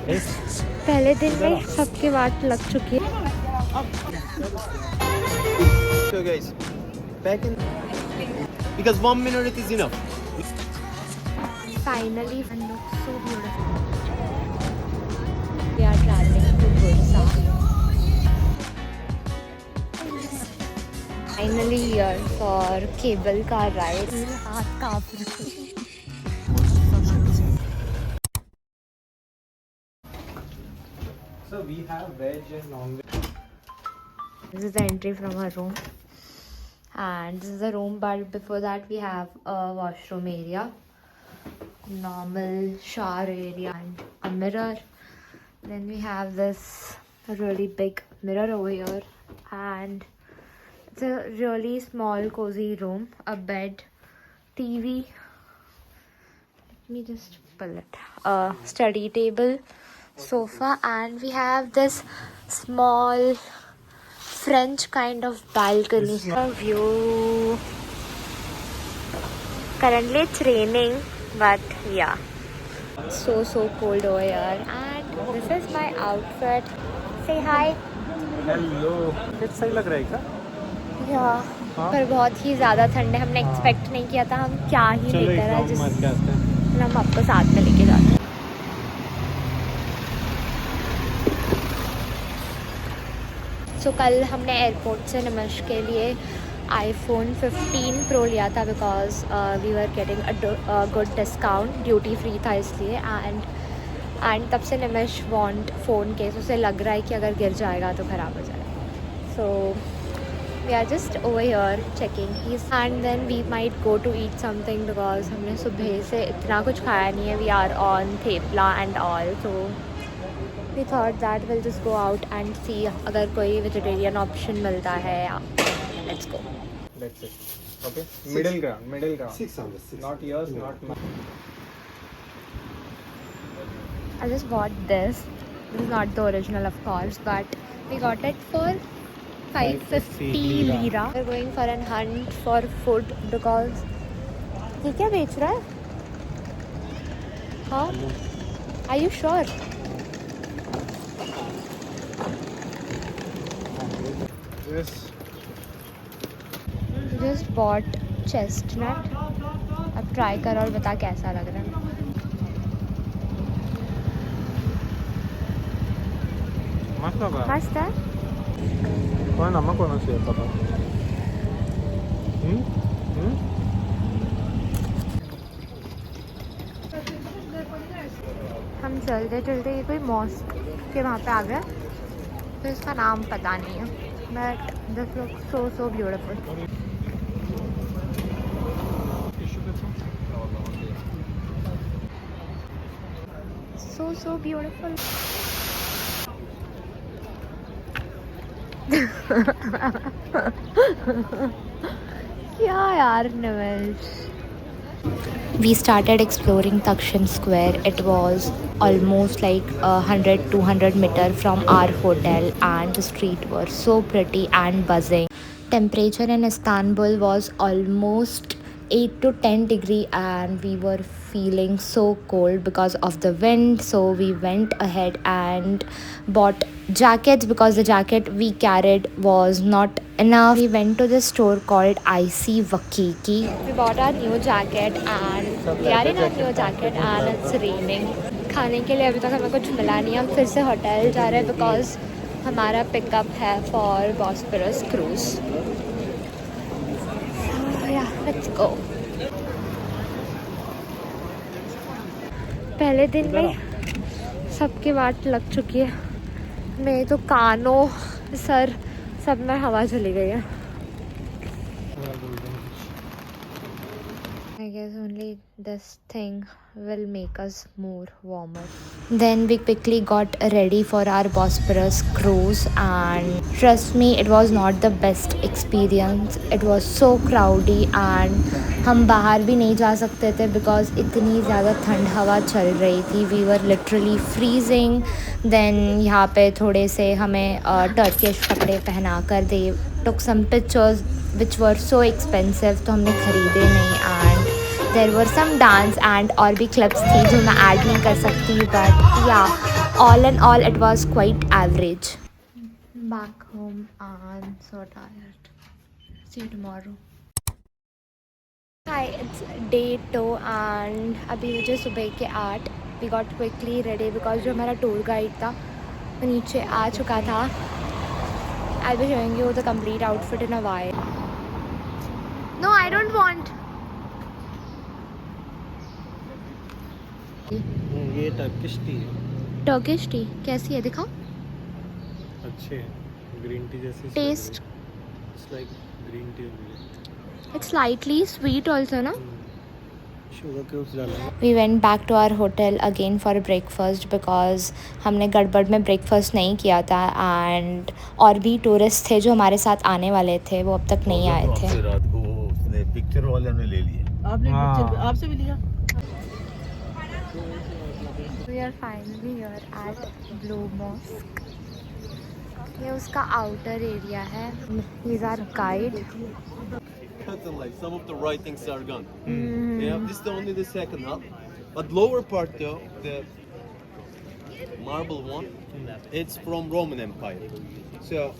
पहले दिन में सबकी वाट लग चुकी है। So guys, back in because 1 minute is enough. Finally, and looks so beautiful. We are traveling to Bursa. Finally here for cable car ride. हाथ कांप रहे हैं। So we have veg and non-veg. This is the entry from our room, and this is the room. But before that, we have a washroom area, normal shower area, and a mirror. Then we have this really big mirror over here, and it's a really small, cozy room. A bed, TV. Let me just pull it. A study table, sofa, and we have this small French kind of balcony. A view. Currently it's raining, but yeah, so cold over here. And this is my outfit. Say hi. Hello. It's सही लग रहा है क्या? Yeah. पर बहुत ही ज़्यादा ठंड है। हमने एक्सपेक्ट नहीं किया था। हम क्या ही लेकर आए, जिस हम आपको साथ में लेके जाते हैं। So, कल हमने एयरपोर्ट से निमश के लिए iPhone 15 Pro लिया था because we were getting a good discount, duty free था इसलिए। एंड तब से निमश वांट फ़ोन केस, उसे लग रहा है कि अगर गिर जाएगा तो ख़राब हो जाएगा। So we are just over here checking and then we might go to eat something because हमने सुबह से इतना कुछ खाया नहीं है। We are on thepla and all, so we thought that we'll just go out and see अगर कोई vegetarian option मिलता है। Let's go. That's it. Okay. Middle ground. 600. Not yours, not mine. I just bought this. This is not the original, of course, but we got it for 550 lira. We're going for a hunt for food because ये क्या बेच रहा है? हाँ? Are you sure? Yes. Just bought chestnut. अब try कर और बता कैसा लग रहा है। मस्त लग रहा है। मस्त है। कौन नमक होना चाहिए पता। हम चलते चलते ये कोई मॉस्क के वहाँ पे आ गए, तो इसका नाम पता नहीं है, but this look so beautiful. so beautiful. क्या यार निवेश। We started exploring Takshan Square. It was almost like 100-200 meter from our hotel, and the street were so pretty and buzzing. Temperature in Istanbul was almost 8 to 10 degree, and we were feeling so cold because of the wind. So we went ahead and bought jackets because the jacket we carried was not enough. We went to the store called IC Wakiki. We bought our new jacket and we are in our new jacket and it's raining. खाने के लिए अभी तक हमें कुछ मिला नहीं। हम फिर से होटल जा रहे हैं बिकॉज हमारा पिकअप है for Bosphorus cruise. Let's go. पहले दिन में सबकी वाट लग चुकी है। मेरे तो कानों सर सब में हवा चली गई है। I guess only this thing will make us more warmer. Then we quickly got ready for our Bosphorus cruise, and trust me, it was not the best experience. It was so crowdy and हम बाहर भी नहीं जा सकते थे because इतनी ज़्यादा ठंड हवा चल रही थी. We were literally freezing. Then यहाँ पे थोड़े से हमें टर्किश कपड़े पहना कर they took some pictures which were so expensive, तो हमने ख़रीदे नहीं. And there were some dance and और भी clips थी जो मैं ऐड नहीं कर सकती, but yeah, All in all, it was quite average. Back home and so tired. See you tomorrow. Hi, it's day 2 and अभी मुझे सुबह के 8. We got quickly ready because जो हमारा टूर गाइड था वो नीचे आ चुका था. I'll be showing you the complete outfit in a while. No, I don't want. ये टर्किश टी है. Turkish tea कैसी है दिखाओ. अच्छे है. ग्रीन टी जैसी. Taste. It's like green tea only. It's slightly sweet also, no? Sugar cubes डाला. We went back to our hotel again for breakfast because हमने गड़बड़ में breakfast नहीं किया था and और भी tourists थे जो हमारे साथ आने वाले थे वो अब तक नहीं आए थे. रात को उसने पिक्चर वाले ने ले लिए. आपने पिक्चर आपसे भी लिया. We are finally here at Blue Mosque. ये उसका outer area है. He's our guide. Like some of the writings are gone. Yeah, this is only the second half. But lower part though, the marble one, it's from Roman Empire. So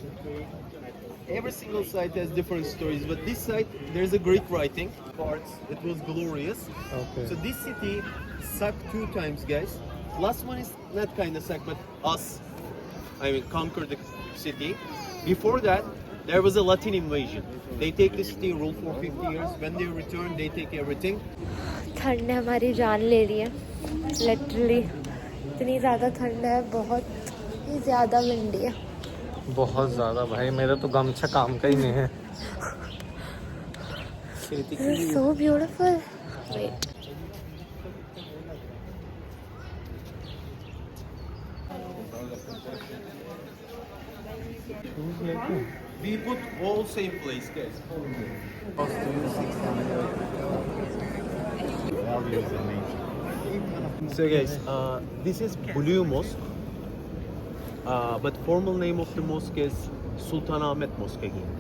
every single site has different stories. But this site, there's a Greek writing. Parts, it was glorious. Okay. So this city sucked 2 times, guys. Last one is not kind of sucked, but conquered the city. Before that, there was a Latin invasion. They take the city, rule for 50 years. When they return, they take everything. ठंड ने हमारी जान ले ली है. Literally इतनी ज़्यादा ठंड है, बहुत ही ज़्यादा विंडी है. बहुत ज़्यादा भाई, मेरा तो गमछा काम का ही नहीं है. This is so beautiful. Wait. We put all same place, guys. So guys, this is Blue Mosque. But formal name of the mosque is Sultan Ahmet Mosque again.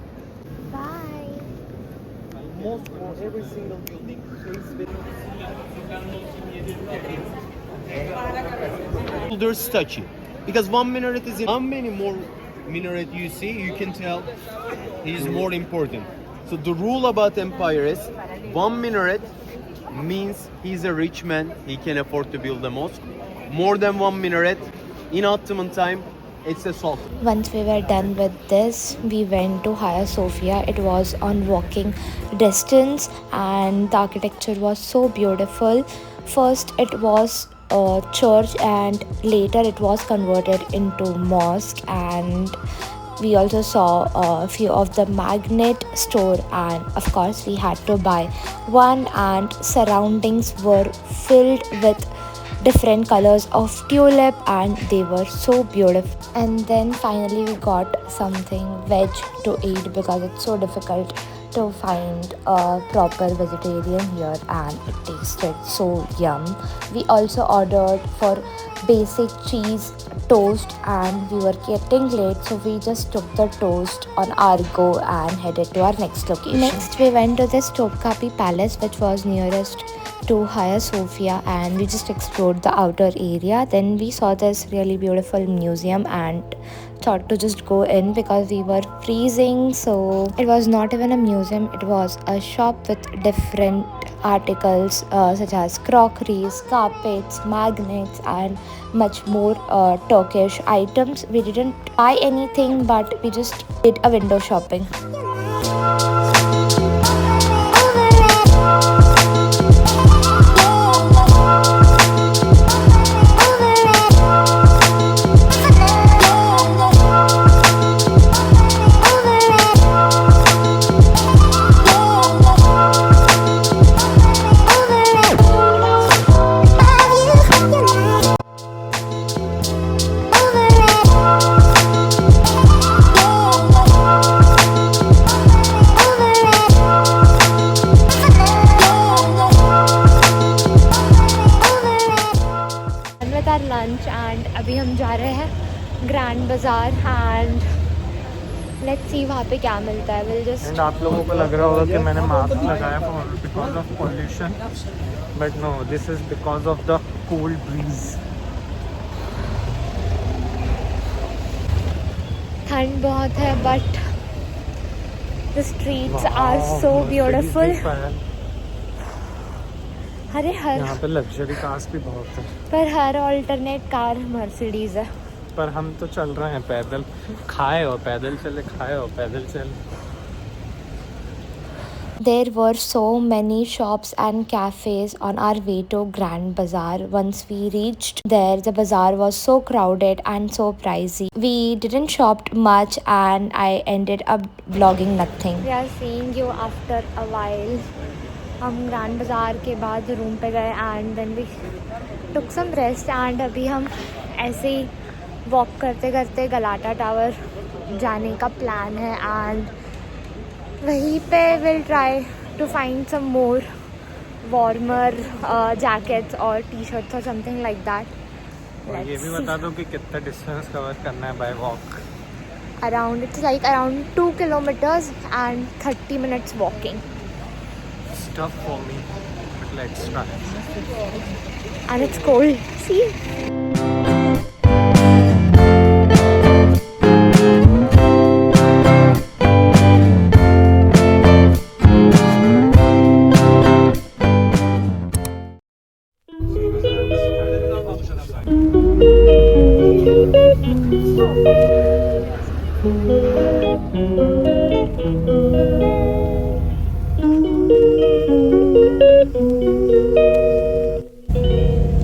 Bye. Mosque for every single building faced with their statue. Because one minaret is in how many more minaret you see, you can tell he is more important. So the rule about empire is one minaret means he's a rich man, he can afford to build a mosque. More than one minaret in Ottoman time, it's a sultan. Once we were done with this, we went to Hagia Sophia. It was on walking distance and the architecture was so beautiful. First it was a church and later it was converted into mosque, and we also saw a few of the magnet store, and of course we had to buy one, and surroundings were filled with different colors of tulip and they were so beautiful. And then finally we got something veg to eat because it's so difficult to find a proper vegetarian here, and it tasted so yum. We also ordered for basic cheese toast and we were getting late, so we just took the toast on our go and headed to our next location. Next we went to this Topkapi Palace, which was nearest to Hagia Sophia, and we just explored the outer area. Then we saw this really beautiful museum and thought to just go in because we were freezing. So it was not even a museum, it was a shop with different articles such as crockeries, carpets, magnets and much more Turkish items. We didn't buy anything but we just did a window shopping. lunch and अभी हम जा रहे हैं grand बाजार and let's see वहाँ पे क्या मिलता है. विल जस्ट एंड आप लोगों को लग रहा होगा कि मैंने मास्क लगाया because of pollution, but no, this is because of the cold breeze. ठंड बहुत है but the streets are so beautiful. अरे यहाँ पे लग्जरी कार्स भी बहुत है. पर हर ऑल्टरनेट कार मर्सिडीज है. पर हम तो चल रहे हैं पैदल. खाए हो पैदल चले, खाए हो पैदल चले. There were so many shops and cafes on our way to Grand Bazaar. Once we reached there, the bazaar was so crowded and so pricey. We didn't shop much and I ended up vlogging nothing. We are seeing you after a while. हम Grand Bazaar के बाद room पे गए and then we took some rest and अभी हम ऐसे ही walk करते करते गलाटा टावर जाने का प्लान है एंड वहीं पे will try to find some more warmer jackets और टी शर्ट्स और समथिंग लाइक दैट. ये भी बता दो कि कितना डिस्टेंस कवर करना है bye walk. Around its like around 2 kilometers and 30 minutes walking. Tough for me, but let's try. And it's cold. See?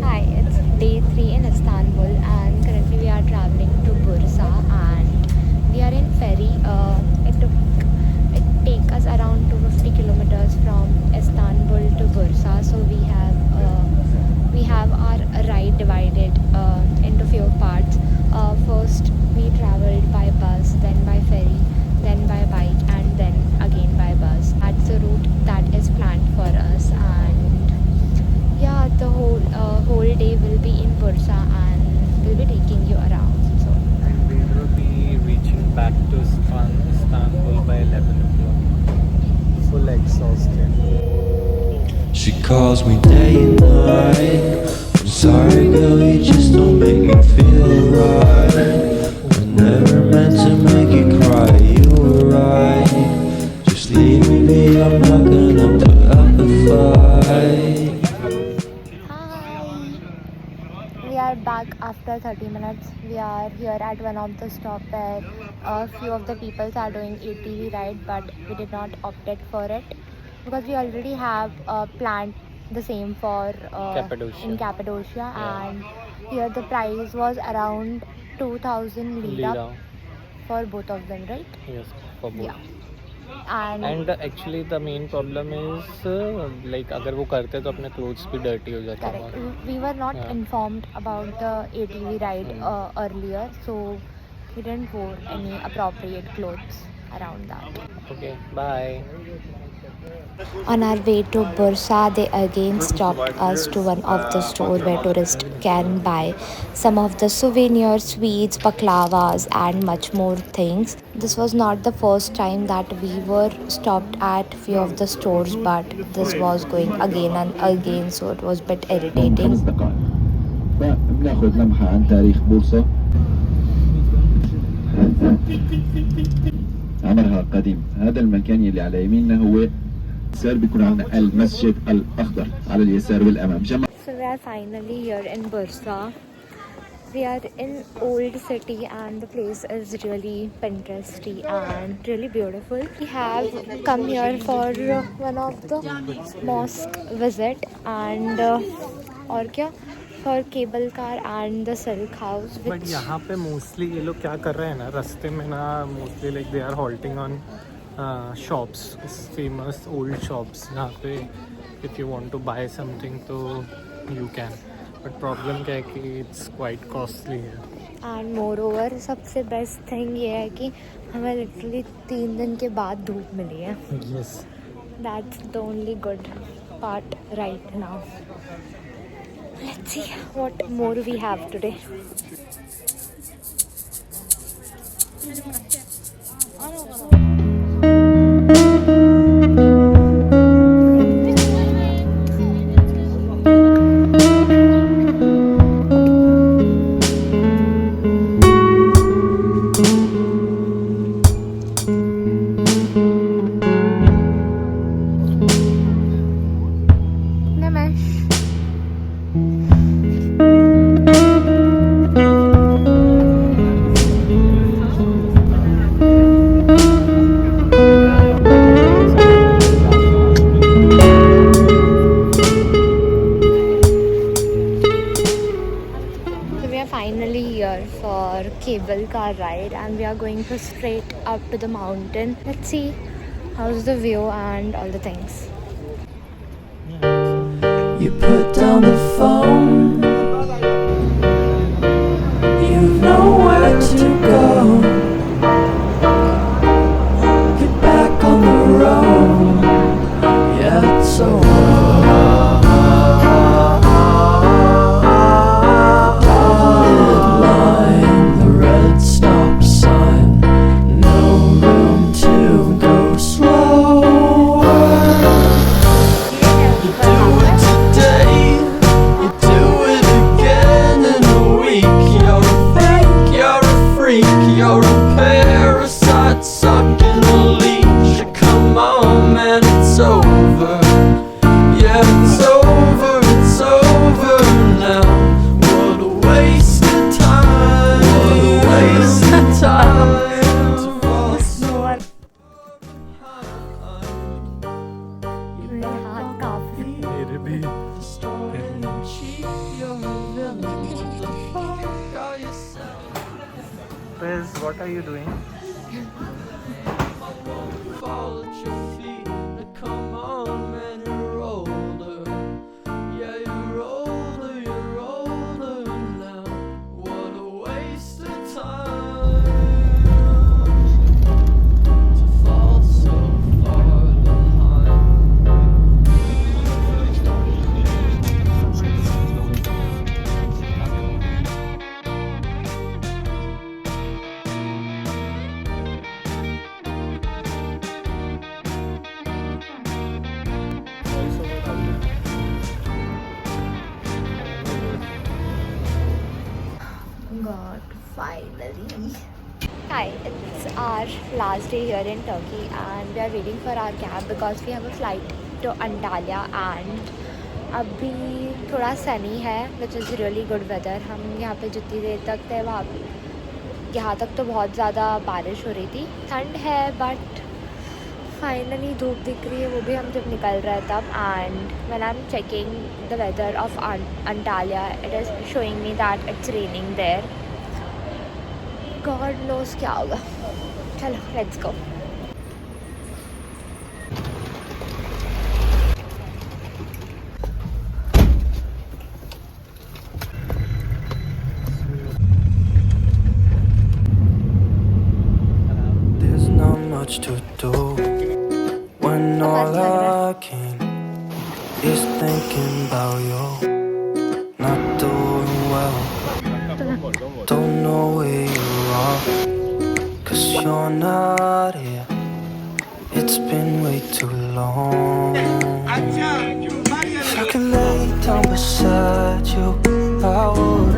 Hi, it's day 3 in Istanbul and currently we are traveling to Bursa and we are in ferry. It take us around 250 kilometers from Istanbul to Bursa. So we have our ride divided into few parts. First we traveled by bus, then by ferry, then by bike and then again by bus. That's the route that is planned for us and yeah, the whole day will be in Bursa and we'll be taking you around. So And we will be reaching back to Istanbul by 11 o'clock. Full exhausted. She calls me day and night. I'm sorry, girl, you just don't make me feel right. I never meant to make you cry. You were right. Just leave me be. I'm not gonna put up a fight. hi, we are back after 30 minutes. We are here at one of the stop where a few of the people are doing ATV ride, but we did not opted for it because we already have planned the same for Cappadocia. in Cappadocia, Yeah. and here the price was around 2000 lira Lira. for both of them, right? Yes, for both. Yeah. And And actually the main problem is like अगर वो करते तो अपने clothes भी dirty हो जाते correct. हैं. We were not Yeah. informed about the ATV ride earlier, so we didn't wear any appropriate clothes around that. Okay, bye. On our way to Bursa, they again stopped us to one of the store where tourists can buy some of the souvenirs, sweets, baklavas and much more things. This was not the first time that we were stopped at few of the stores, but this was going again and again, so it was a bit irritating. فبناخذ لمحة عن تاريخ بورصة. عمرها قديم. هذا المكان اللي على يميننا هو اليسار بيكون عندنا المسجد الأخضر على اليسار والأمام. جمع So we are finally here in Bursa. We are in old city and the place is really Pinteresty and really beautiful. We have come here for one of the mosque visit and और क्या for cable car and the silk house. But यहाँ पे mostly ये लोग क्या कर रहे हैं ना रास्ते में ना mostly like they are halting on shops, famous old shops यहाँ पे if you want to buy something तो you can. But problem क्या है कि it's quite costly है. And moreover सबसे best thing ये है कि हमें literally 3 दिन के बाद धूप मिली है. Yes. That's the only good part right now. Let's see what more we have today. our ride and we are going to straight up to the mountain. Let's see how's the view and all the things. You put down the phone. You've nowhere to go. Get back on the road. Yeah, it's over. Dotted line, the red stop sign. No room to go slower. You do it today, you do it again in a week. You're a fake, you're a freak, you're a parasite sucking a leech. Come on, man, it's over. Yeah, it's over now. What a waste of time. What a waste of time to fall so high. मेरे हाथ कांप रहे हैं। मेरे भी Liz, what are you doing? Fall at your feet. Now come on, man, you're older. Yeah, you're older now. What a waste of time to fall so far behind. God, finally. Hi, it's our last day here in Turkey and we are waiting for our cab because we have a flight to Antalya and अभी थोड़ा sunny है which is really good weather. हम यहाँ पे जितनी देर तक थे वहाँ यहाँ तक तो बहुत ज़्यादा बारिश हो रही थी, ठंड है बट फाइनली धूप दिख रही है, वो भी हम जब निकल रहे हैं तब. And when I am checking the weather of Antalya it is showing me that it's raining there. God knows क्या होगा. चलो let's go. There's not much to do when all I can is thinking about you. Not doing well, don't know where you are, 'cause you're not here. It's been way too long. If I could lay down beside you, I would.